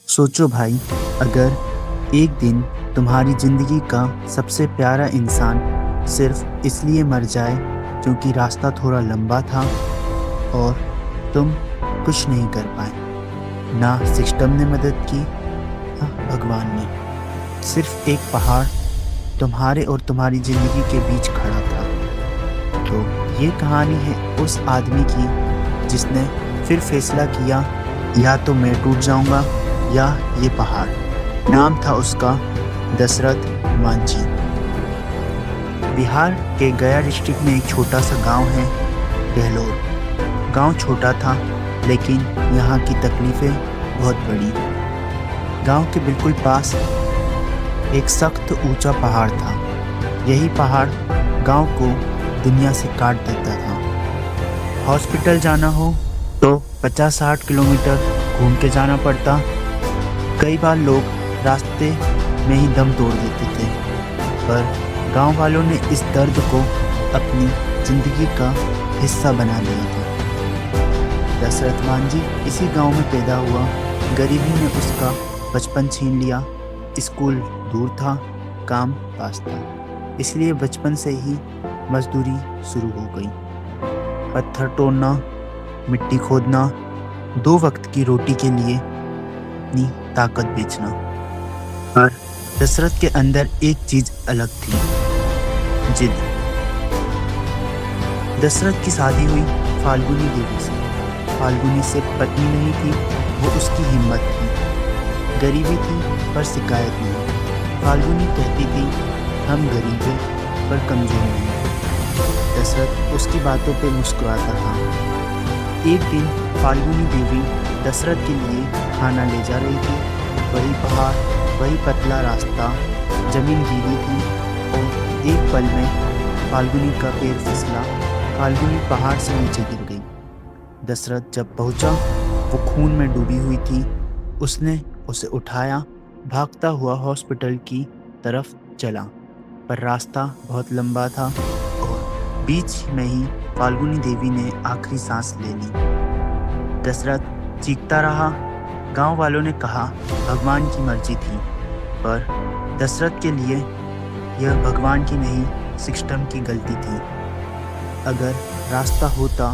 सोचो भाई, अगर एक दिन तुम्हारी जिंदगी का सबसे प्यारा इंसान सिर्फ इसलिए मर जाए क्योंकि रास्ता थोड़ा लंबा था और तुम कुछ नहीं कर पाए। ना सिस्टम ने मदद की, ना भगवान ने। सिर्फ एक पहाड़ तुम्हारे और तुम्हारी जिंदगी के बीच खड़ा था। तो ये कहानी है उस आदमी की जिसने फिर फैसला किया, या तो मैं टूट जाऊंगा या ये पहाड़। नाम था उसका दशरथ मांझी। बिहार के गया डिस्ट्रिक्ट में एक छोटा सा गांव है, गहलोर। गांव छोटा था लेकिन यहाँ की तकलीफें बहुत बड़ी। गांव के बिल्कुल पास एक सख्त ऊंचा पहाड़ था। यही पहाड़ गांव को दुनिया से काट देता था। हॉस्पिटल जाना हो तो 50-60 किलोमीटर घूम के जाना पड़ता। कई बार लोग रास्ते में ही दम तोड़ देते थे, पर गांव वालों ने इस दर्द को अपनी जिंदगी का हिस्सा बना लिया था। दशरथ मांझी इसी गांव में पैदा हुआ। गरीबी ने उसका बचपन छीन लिया। स्कूल दूर था, काम पास था, इसलिए बचपन से ही मजदूरी शुरू हो गई। पत्थर तोड़ना, मिट्टी खोदना, 2 वक्त की रोटी के लिए अपनी ताकत बेचना। पर दशरथ के अंदर एक चीज अलग थी, जिद। दशरथ की शादी हुई फाल्गुनी देवी से। फाल्गुनी सिर्फ पत्नी नहीं थी, वो उसकी हिम्मत थी। गरीबी थी पर शिकायत नहीं। फाल्गुनी कहती थी, हम गरीब हैं पर कमजोर नहीं। दशरथ उसकी बातों पे मुस्कुराता था। एक दिन फाल्गुनी देवी दशरथ के लिए खाना ले जा रही थी। वही पहाड़, वही पतला रास्ता, जमीन गीली थी और एक पल में फाल्गुनी का पैर फिसला। फाल्गुनी पहाड़ से नीचे गिर गई। दशरथ जब पहुंचा, वो खून में डूबी हुई थी। उसने उसे उठाया, भागता हुआ हॉस्पिटल की तरफ चला, पर रास्ता बहुत लंबा था और बीच में ही फाल्गुनी देवी ने आखिरी सांस ले ली। दशरथ चीखता रहा। गांव वालों ने कहा भगवान की मर्जी थी, पर दशरथ के लिए यह भगवान की नहीं, सिस्टम की गलती थी। अगर रास्ता होता,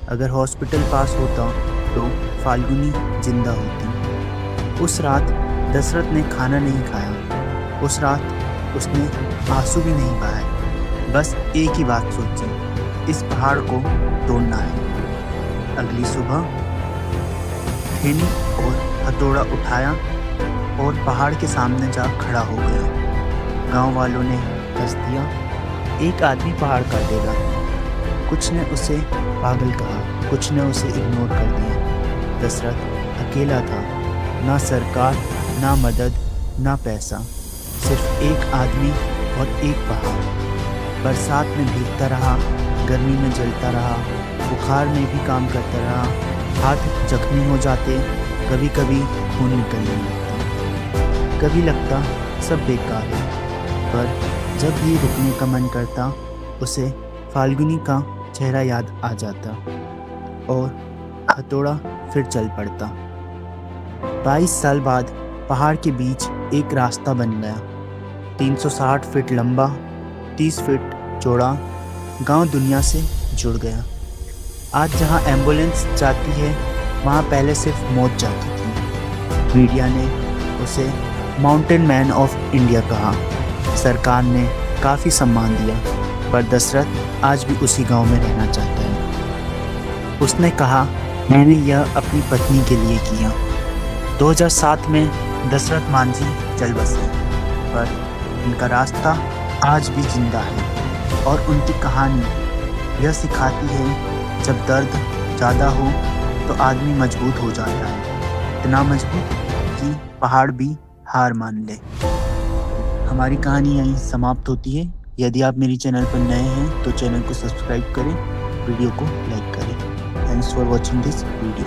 अगर हॉस्पिटल पास होता तो फाल्गुनी जिंदा होती। उस रात दशरथ ने खाना नहीं खाया। उस रात उसने आंसू भी नहीं बहाए। बस एक ही बात सोची, इस पहाड़ को तोड़ना है। अगली सुबह थैली और हथौड़ा उठाया और पहाड़ के सामने जा खड़ा हो गया। गांव वालों ने हंस दिया, एक आदमी पहाड़ काटेगा। कुछ ने उसे पागल कहा, कुछ ने उसे इग्नोर कर दिया। दशरथ अकेला था, ना सरकार, ना मदद, ना पैसा, सिर्फ एक आदमी और एक पहाड़। बरसात में भीगता रहा, गर्मी में जलता रहा, बुखार में भी काम करता रहा। हाथ जख्मी हो जाते, कभी कभी खून निकलने लगता, कभी लगता सब बेकार है। पर जब भी रुकने का मन करता, उसे फाल्गुनी का चेहरा याद आ जाता और हथौड़ा फिर चल पड़ता। 22 साल बाद पहाड़ के बीच एक रास्ता बन गया, 360 फीट लंबा, 30 फीट चौड़ा। गांव दुनिया से जुड़ गया। आज जहां एम्बुलेंस जाती है, वहां पहले सिर्फ मौत जाती थी। मीडिया ने उसे माउंटेन मैन ऑफ इंडिया कहा। सरकार ने काफ़ी सम्मान दिया, पर दशरथ आज भी उसी गांव में रहना चाहता है। उसने कहा, मैंने यह अपनी पत्नी के लिए किया। 2007 में दशरथ मांझी चल बसे, पर उनका रास्ता आज भी जिंदा है और उनकी कहानी यह सिखाती है, जब दर्द ज़्यादा हो तो आदमी मजबूत हो जाता है, इतना मजबूत कि पहाड़ भी हार मान ले। हमारी कहानी यहीं समाप्त होती है। यदि आप मेरी चैनल पर नए हैं तो चैनल को सब्सक्राइब करें, वीडियो को लाइक करें। Thanks for watching this video.